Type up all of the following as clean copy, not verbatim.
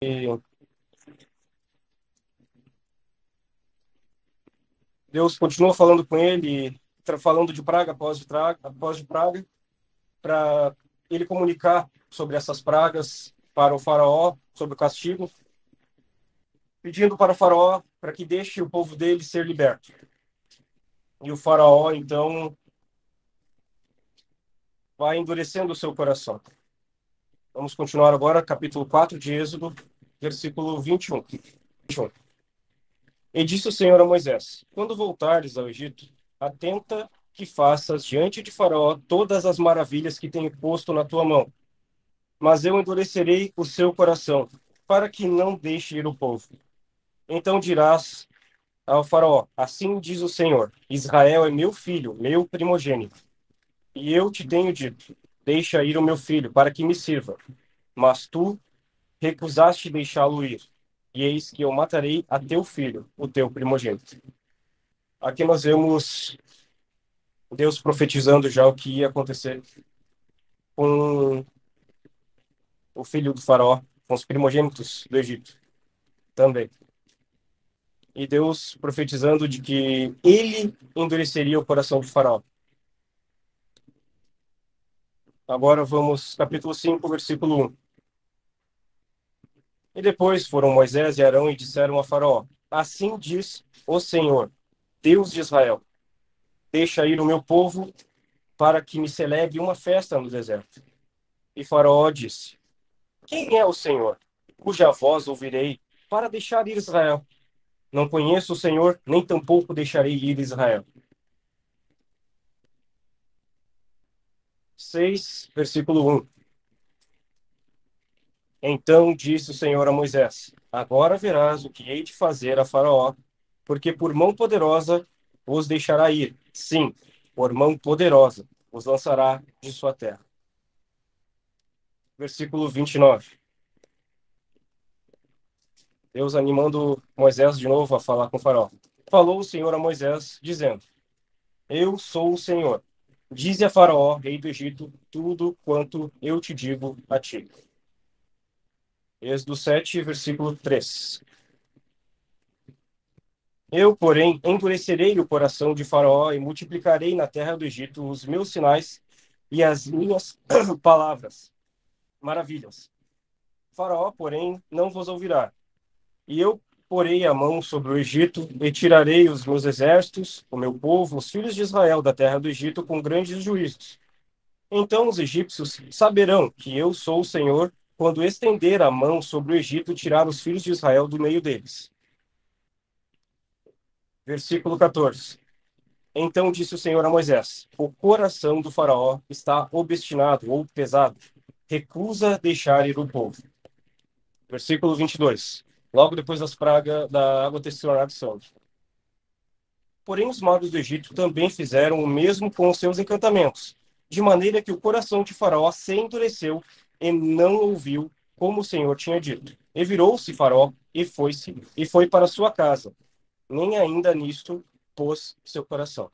E Deus continua falando com ele, falando de praga após de praga, para ele comunicar sobre essas pragas para o faraó, sobre o castigo, pedindo para o faraó para que deixe o povo dele ser liberto. E o faraó, então, vai endurecendo o seu coração. Vamos continuar agora, capítulo 4 de Êxodo, versículo 21. E disse o Senhor a Moisés: Quando voltares ao Egito, atenta que faças diante de Faraó todas as maravilhas que tenho posto na tua mão. Mas eu endurecerei o seu coração, para que não deixe ir o povo. Então dirás ao Faraó: Assim diz o Senhor: Israel é meu filho, meu primogênito. E eu te tenho dito: Deixa ir o meu filho, para que me sirva. Mas tu recusaste deixá-lo ir. E eis que eu matarei a teu filho, o teu primogênito. Aqui nós vemos Deus profetizando já o que ia acontecer com o filho do faraó, com os primogênitos do Egito também. E Deus profetizando de que ele endureceria o coração do faraó. Agora vamos, capítulo 5, versículo 1. E depois foram Moisés e Arão e disseram a Faraó: Assim diz o Senhor, Deus de Israel: Deixa ir o meu povo para que me celebre uma festa no deserto. E Faraó disse: Quem é o Senhor, cuja voz ouvirei para deixar ir Israel? Não conheço o Senhor, nem tampouco deixarei ir Israel. 6, versículo 1. Então disse o Senhor a Moisés: Agora verás o que hei de fazer a Faraó, porque por mão poderosa os deixará ir. Sim, por mão poderosa os lançará de sua terra. Versículo 29. Deus animando Moisés de novo a falar com o Faraó. Falou o Senhor a Moisés, dizendo: Eu sou o Senhor. Dize a Faraó, rei do Egito, tudo quanto eu te digo a ti. Êxodo 7, versículo 3. Eu, porém, endurecerei o coração de Faraó e multiplicarei na terra do Egito os meus sinais e as minhas palavras, maravilhas. Faraó, porém, não vos ouvirá. E eu porei a mão sobre o Egito e tirarei os meus exércitos, o meu povo, os filhos de Israel da terra do Egito com grandes juízos. Então os egípcios saberão que eu sou o Senhor quando estender a mão sobre o Egito e tirar os filhos de Israel do meio deles. Versículo 14. Então disse o Senhor a Moisés: O coração do faraó está obstinado ou pesado. Recusa deixar ir o povo. Versículo 22. Logo depois das pragas da água tesourar de sangue. Porém, os magos do Egito também fizeram o mesmo com os seus encantamentos, de maneira que o coração de Faraó se endureceu e não ouviu como o Senhor tinha dito. E virou-se Faraó e foi para sua casa. Nem ainda nisto pôs seu coração.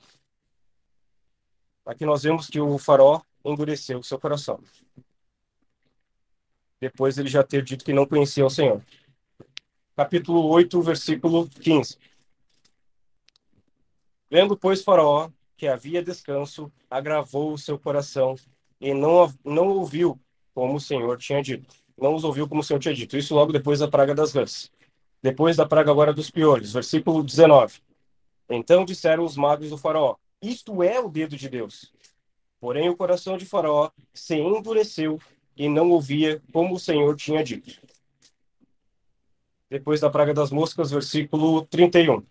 Aqui nós vemos que o Faraó endureceu seu coração, depois ele já ter dito que não conhecia o Senhor. Capítulo 8, versículo 15. Vendo, pois, Faraó que havia descanso, agravou o seu coração e não ouviu como o Senhor tinha dito. Não os ouviu como o Senhor tinha dito. Isso logo depois da praga das rãs. Depois da praga agora dos piolhos. Versículo 19. Então disseram os magos do Faraó: Isto é o dedo de Deus. Porém o coração de Faraó se endureceu e não ouvia como o Senhor tinha dito. Depois da praga das moscas, versículo 31.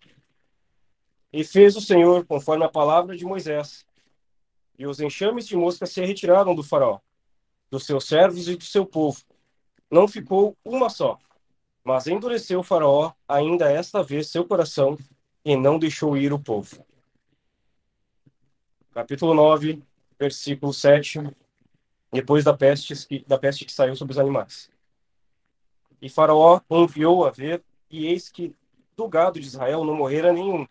E fez o Senhor conforme a palavra de Moisés, e os enxames de moscas se retiraram do Faraó, dos seus servos e do seu povo. Não ficou uma só, mas endureceu o Faraó ainda esta vez seu coração e não deixou ir o povo. Capítulo 9, versículo 7. Depois da peste que saiu sobre os animais. E Faraó enviou a ver, e eis que do gado de Israel não morrera nenhum.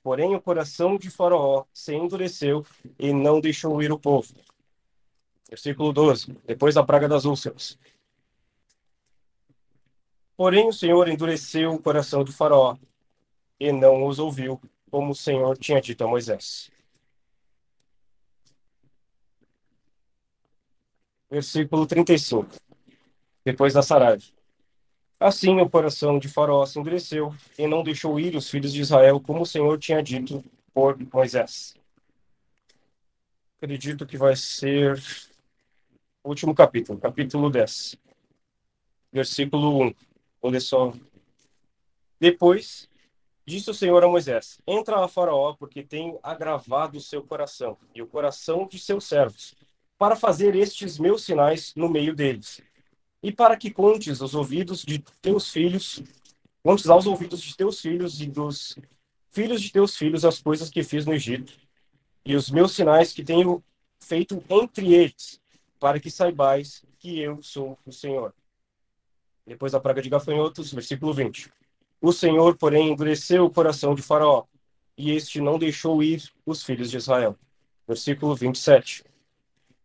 Porém, o coração de Faraó se endureceu e não deixou ir o povo. Versículo 12. Depois da praga das úlceras. Porém, o Senhor endureceu o coração de Faraó e não os ouviu, como o Senhor tinha dito a Moisés. Versículo 35. Depois da saraiva. Assim o coração de Faraó se endureceu e não deixou ir os filhos de Israel, como o Senhor tinha dito por Moisés. Acredito que vai ser o último capítulo, capítulo 10, versículo 1. Vou ler só. Depois disse o Senhor a Moisés: Entra a Faraó, porque tenho agravado o seu coração e o coração de seus servos, para fazer estes meus sinais no meio deles, e para que contes aos ouvidos de teus filhos, contes aos ouvidos de teus filhos e dos filhos de teus filhos as coisas que fiz no Egito, e os meus sinais que tenho feito entre eles, para que saibais que eu sou o Senhor. Depois da praga de gafanhotos, versículo 20. O Senhor, porém, endureceu o coração de Faraó, e este não deixou ir os filhos de Israel. Versículo 27.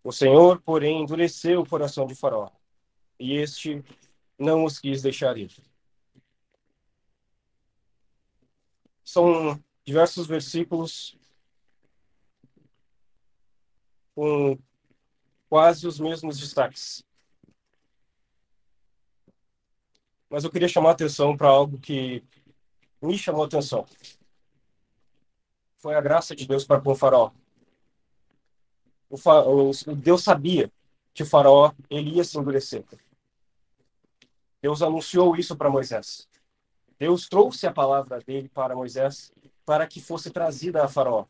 O Senhor, porém, endureceu o coração de Faraó, e este não os quis deixar ir. São diversos versículos com quase os mesmos destaques. Mas eu queria chamar a atenção para algo que me chamou a atenção. Foi a graça de Deus para com o Faraó. O Deus sabia que o Faraó ele ia se endurecer. Deus anunciou isso para Moisés. Deus trouxe a palavra dele para Moisés para que fosse trazida a Faraó.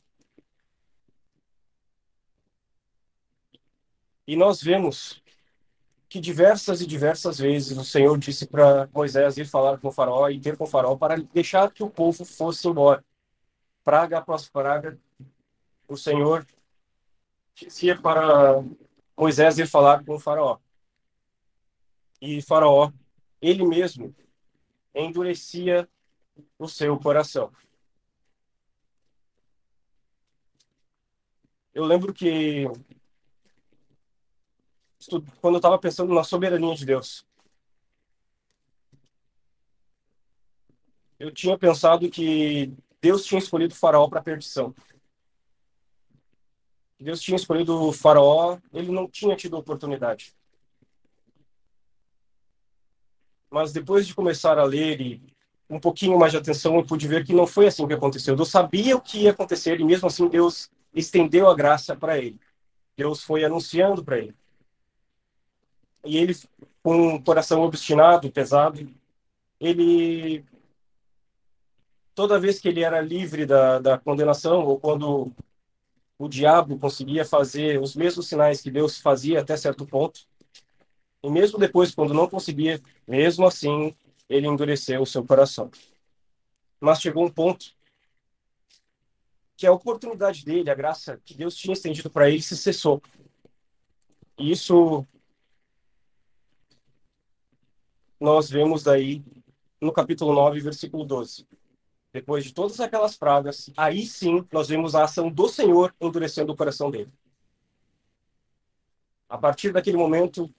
E nós vemos que diversas e diversas vezes o Senhor disse para Moisés ir falar com o Faraó e ter com o Faraó para deixar que o povo fosse embora. Praga após praga, o Senhor dizia para Moisés ir falar com o Faraó. E Faraó, ele mesmo, endurecia o seu coração. Eu lembro que quando eu estava pensando na soberania de Deus, eu tinha pensado que Deus tinha escolhido o Faraó para a perdição. Deus tinha escolhido o Faraó, ele não tinha tido oportunidade. Mas depois de começar a ler e um pouquinho mais de atenção, eu pude ver que não foi assim que aconteceu. Deus sabia o que ia acontecer e mesmo assim Deus estendeu a graça para ele. Deus foi anunciando para ele. E ele, com um coração obstinado, pesado, ele, toda vez que ele era livre da condenação, ou quando o diabo conseguia fazer os mesmos sinais que Deus fazia até certo ponto, e mesmo depois, quando não conseguia, mesmo assim, ele endureceu o seu coração. Mas chegou um ponto que a oportunidade dele, a graça que Deus tinha estendido para ele, se cessou. E isso nós vemos daí no capítulo 9, versículo 12. Depois de todas aquelas pragas, aí sim nós vemos a ação do Senhor endurecendo o coração dele. A partir daquele momento,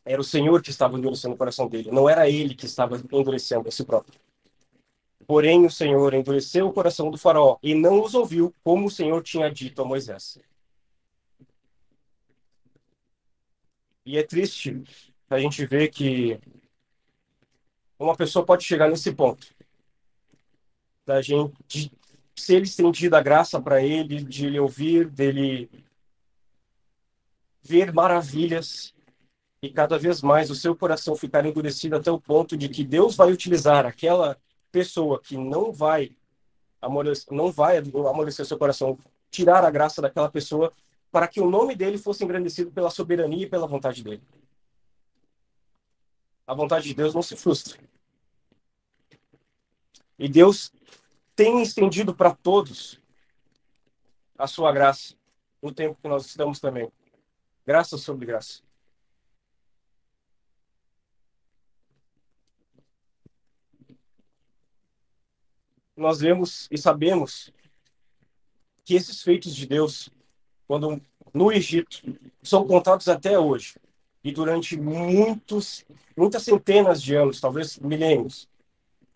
era o Senhor que estava endurecendo o coração dele, não era ele que estava endurecendo a si próprio. Porém, o Senhor endureceu o coração do faraó e não os ouviu, como o Senhor tinha dito a Moisés. E é triste a gente ver que uma pessoa pode chegar nesse ponto, da gente de ser estendida a graça para ele, de ele ouvir, dele ver maravilhas, e cada vez mais o seu coração ficar endurecido até o ponto de que Deus vai utilizar aquela pessoa que não vai amolecer seu coração, tirar a graça daquela pessoa para que o nome dele fosse engrandecido pela soberania e pela vontade dele. A vontade de Deus não se frustra. E Deus tem estendido para todos a sua graça no tempo que nós estamos também. Graça sobre graça. Nós vemos e sabemos que esses feitos de Deus, quando no Egito, são contados até hoje. E durante muitas centenas de anos, talvez milênios,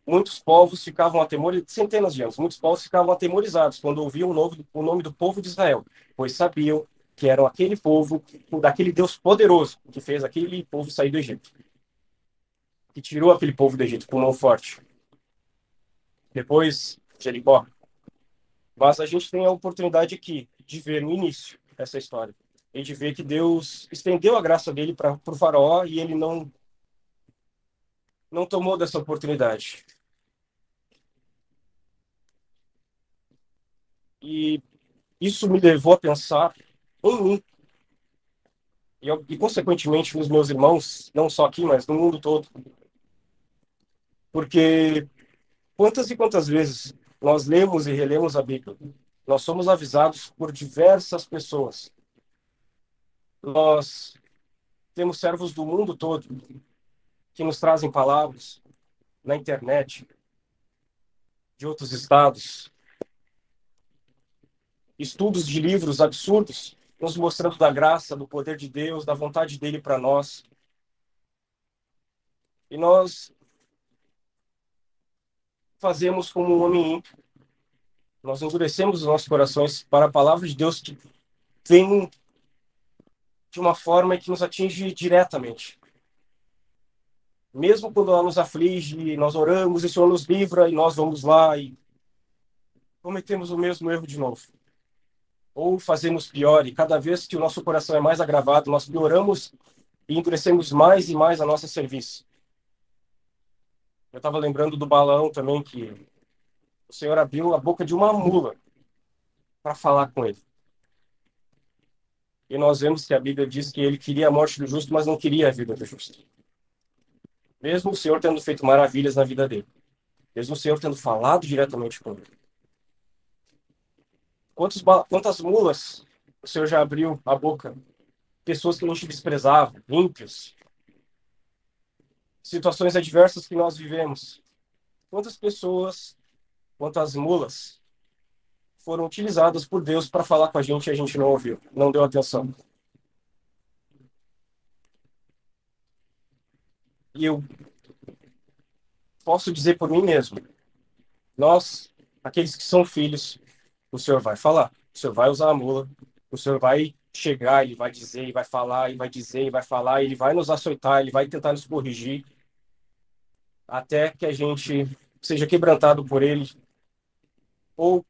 muitos povos ficavam atemorizados, centenas de anos, muitos povos ficavam atemorizados quando ouviam o nome do povo de Israel, pois sabiam que eram aquele povo, daquele Deus poderoso, que fez aquele povo sair do Egito, que tirou aquele povo do Egito com mão forte. Depois, Jericó. Mas a gente tem a oportunidade aqui de ver no início essa história e de ver que Deus estendeu a graça dele para o faraó e ele não tomou dessa oportunidade. E isso me levou a pensar em mim consequentemente, nos meus irmãos, não só aqui, mas no mundo todo. Porque quantas e quantas vezes nós lemos e relemos a Bíblia, nós somos avisados por diversas pessoas. Nós temos servos do mundo todo que nos trazem palavras na internet, de outros estados, estudos de livros absurdos, nos mostrando da graça, do poder de Deus, da vontade dele para nós. E nós fazemos como um homem ímpio. Nós endurecemos os nossos corações para a palavra de Deus que vem de uma forma que nos atinge diretamente. Mesmo quando ela nos aflige, nós oramos e o Senhor nos livra e nós vamos lá e cometemos o mesmo erro de novo. Ou fazemos pior, e cada vez que o nosso coração é mais agravado, nós pioramos e endurecemos mais e mais a nossa serviço. Eu estava lembrando do Balaão também, que o Senhor abriu a boca de uma mula para falar com ele. E nós vemos que a Bíblia diz que ele queria a morte do justo, mas não queria a vida do justo. Mesmo o Senhor tendo feito maravilhas na vida dele. Mesmo o Senhor tendo falado diretamente com ele. Quantas mulas o Senhor já abriu a boca? Pessoas que não te desprezavam, ímpios. Situações adversas que nós vivemos. Quantas pessoas, quantas mulas foram utilizadas por Deus para falar com a gente e a gente não ouviu, não deu atenção. E eu posso dizer por mim mesmo, nós, aqueles que são filhos, o Senhor vai falar, o Senhor vai usar a mula, o Senhor vai chegar, ele vai dizer, e vai falar, e vai dizer, e vai falar, ele vai nos açoitar, ele vai tentar nos corrigir, até que a gente seja quebrantado por ele, ou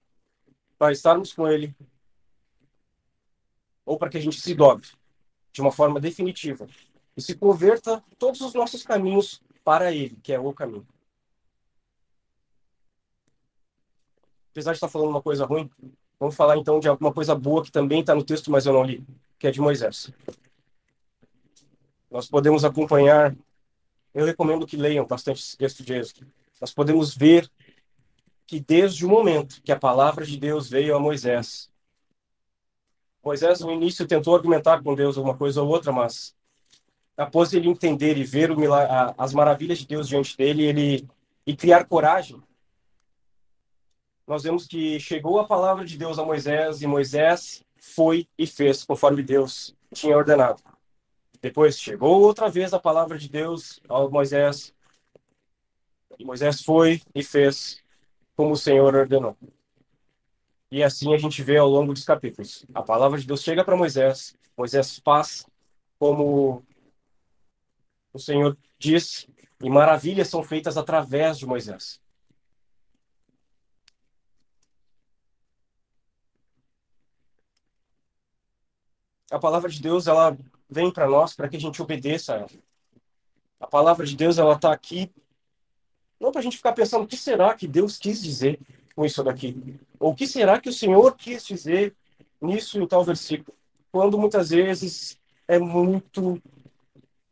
para estarmos com ele, ou para que a gente se dobre de uma forma definitiva e se converta todos os nossos caminhos para ele, que é o caminho. Apesar de estar falando uma coisa ruim, vamos falar então de alguma coisa boa que também está no texto, mas eu não li, que é de Moisés. Nós podemos acompanhar, eu recomendo que leiam bastante esse texto de Êxodo. Nós podemos ver que desde o momento que a palavra de Deus veio a Moisés, Moisés no início tentou argumentar com Deus alguma coisa ou outra, mas após ele entender e ver as maravilhas de Deus diante dele, e criar coragem, nós vemos que chegou a palavra de Deus a Moisés e Moisés foi e fez conforme Deus tinha ordenado. Depois chegou outra vez a palavra de Deus a Moisés e Moisés foi e fez como o Senhor ordenou. E assim a gente vê ao longo dos capítulos. A palavra de Deus chega para Moisés, Moisés faz como o Senhor diz, e maravilhas são feitas através de Moisés. A palavra de Deus, ela vem para nós para que a gente obedeça a ela. A palavra de Deus, ela está aqui não para a gente ficar pensando o que será que Deus quis dizer com isso daqui. Ou o que será que o Senhor quis dizer nisso em tal versículo. Quando muitas vezes é muito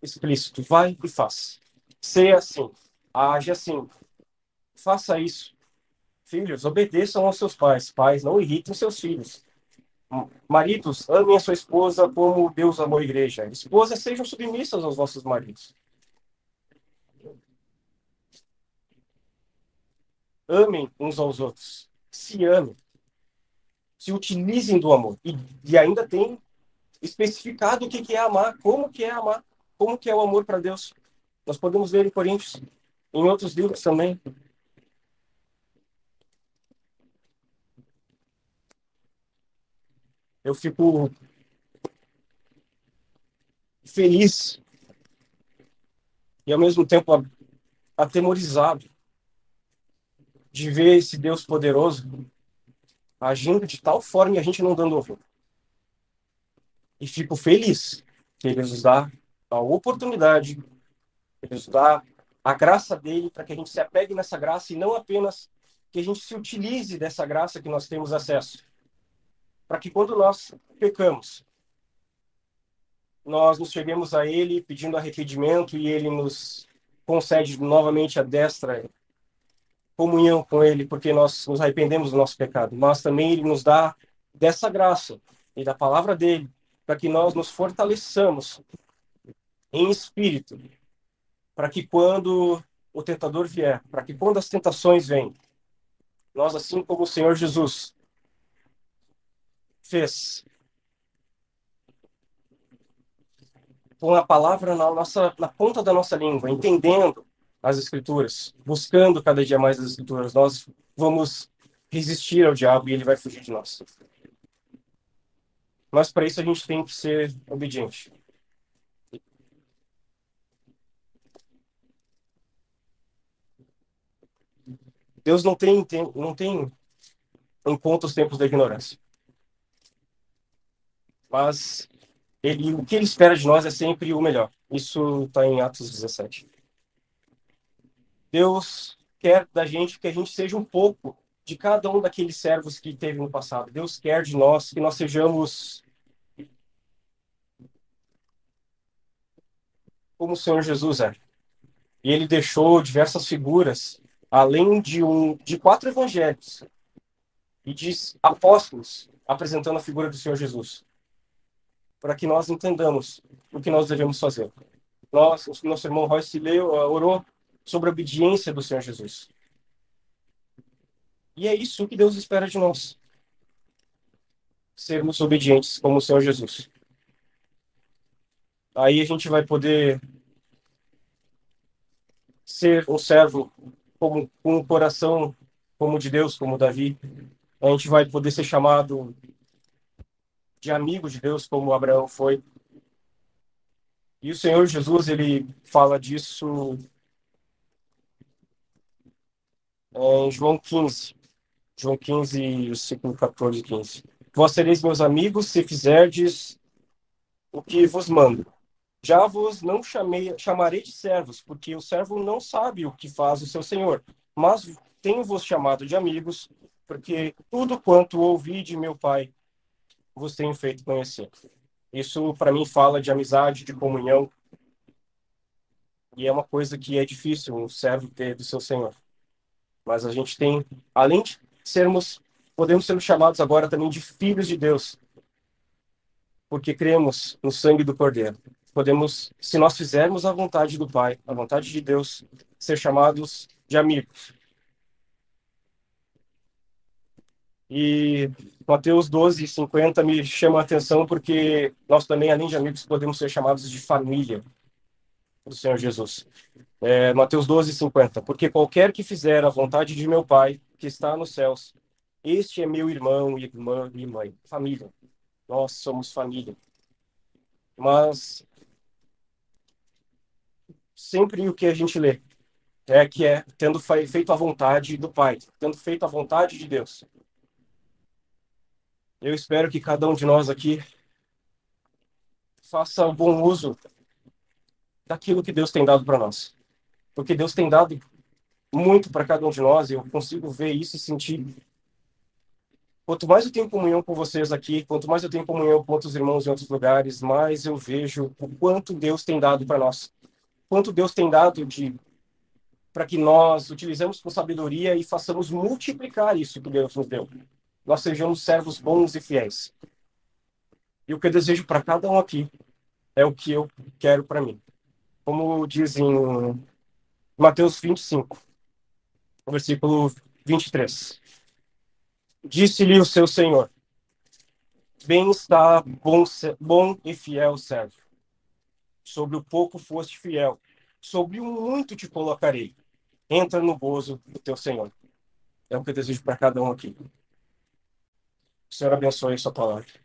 explícito. Vai e faz. Seja assim. Age assim. Faça isso. Filhos, obedeçam aos seus pais. Pais, não irritem seus filhos. Maridos, amem a sua esposa como Deus amou a igreja. Esposas, sejam submissas aos vossos maridos. Amem uns aos outros. Se amem. Se utilizem do amor. E ainda tem especificado o que é amar, como que é amar. como que é o amor para Deus. Nós podemos ver em Coríntios, em outros livros também. Eu fico feliz e, ao mesmo tempo, atemorizado de ver esse Deus poderoso agindo de tal forma e a gente não dando ouvido. E fico feliz que Ele nos dá a oportunidade, Ele nos dá a graça dele para que a gente se apegue nessa graça e não apenas que a gente se utilize dessa graça que nós temos acesso. Para que quando nós pecamos, nós nos cheguemos a Ele pedindo arrependimento e Ele nos concede novamente a destra comunhão com Ele, porque nós nos arrependemos do nosso pecado. Mas também Ele nos dá dessa graça e da palavra dele, para que nós nos fortaleçamos em espírito, para que quando o tentador vier, para que quando as tentações vêm, nós, assim como o Senhor Jesus fez, com a palavra na ponta da nossa língua, entendendo as Escrituras, buscando cada dia mais as Escrituras, nós vamos resistir ao diabo e ele vai fugir de nós. Mas para isso a gente tem que ser obediente. Deus não tem em conta os tempos da ignorância. Mas o que ele espera de nós é sempre o melhor. Isso está em Atos 17. Deus quer da gente que a gente seja um pouco de cada um daqueles servos que teve no passado. Deus quer de nós que nós sejamos como o Senhor Jesus é. E ele deixou diversas figuras, além de 4 evangelhos e de apóstolos, apresentando a figura do Senhor Jesus, para que nós entendamos o que nós devemos fazer. Nosso irmão Royce orou sobre a obediência do Senhor Jesus. E é isso que Deus espera de nós, sermos obedientes como o Senhor Jesus. Aí a gente vai poder ser um servo com um coração como o de Deus, como Davi. A gente vai poder ser chamado de amigo de Deus, como Abraão foi. E o Senhor Jesus, ele fala disso em João 15. João 15, versículo 14 e 15. Vós sereis meus amigos se fizerdes o que vos mando. Já vos não chamarei de servos, porque o servo não sabe o que faz o seu senhor. Mas tenho-vos chamado de amigos, porque tudo quanto ouvi de meu Pai vos tenho feito conhecer. Isso, para mim, fala de amizade, de comunhão, e é uma coisa que é difícil um servo ter do seu senhor. Mas a gente tem, além de podemos ser chamados agora também de filhos de Deus, porque cremos no sangue do Cordeiro. Podemos, se nós fizermos a vontade do Pai, a vontade de Deus, ser chamados de amigos. E Mateus 12:50 me chama a atenção porque nós também, além de amigos, podemos ser chamados de família do Senhor Jesus. Mateus 12:50. Porque qualquer que fizer a vontade de meu Pai, que está nos céus, este é meu irmão, irmã e mãe. Família. Nós somos família. Mas sempre o que a gente lê que é tendo feito a vontade do Pai, tendo feito a vontade de Deus. Eu espero que cada um de nós aqui faça um bom uso daquilo que Deus tem dado para nós. Porque Deus tem dado muito para cada um de nós e eu consigo ver isso e sentir. Quanto mais eu tenho comunhão com vocês aqui, quanto mais eu tenho comunhão com outros irmãos em outros lugares, mais eu vejo o quanto Deus tem dado para nós. Quanto Deus tem dado para que nós utilizemos com sabedoria e façamos multiplicar isso que Deus nos deu. Nós sejamos servos bons e fiéis. E o que eu desejo para cada um aqui é o que eu quero para mim. Como diz em Mateus 25, versículo 23. Disse-lhe o seu senhor: bem está, bom e fiel servo. Sobre o pouco foste fiel, sobre o muito te colocarei. Entra no gozo do teu Senhor. É o que eu desejo para cada um aqui. O Senhor abençoe a sua palavra.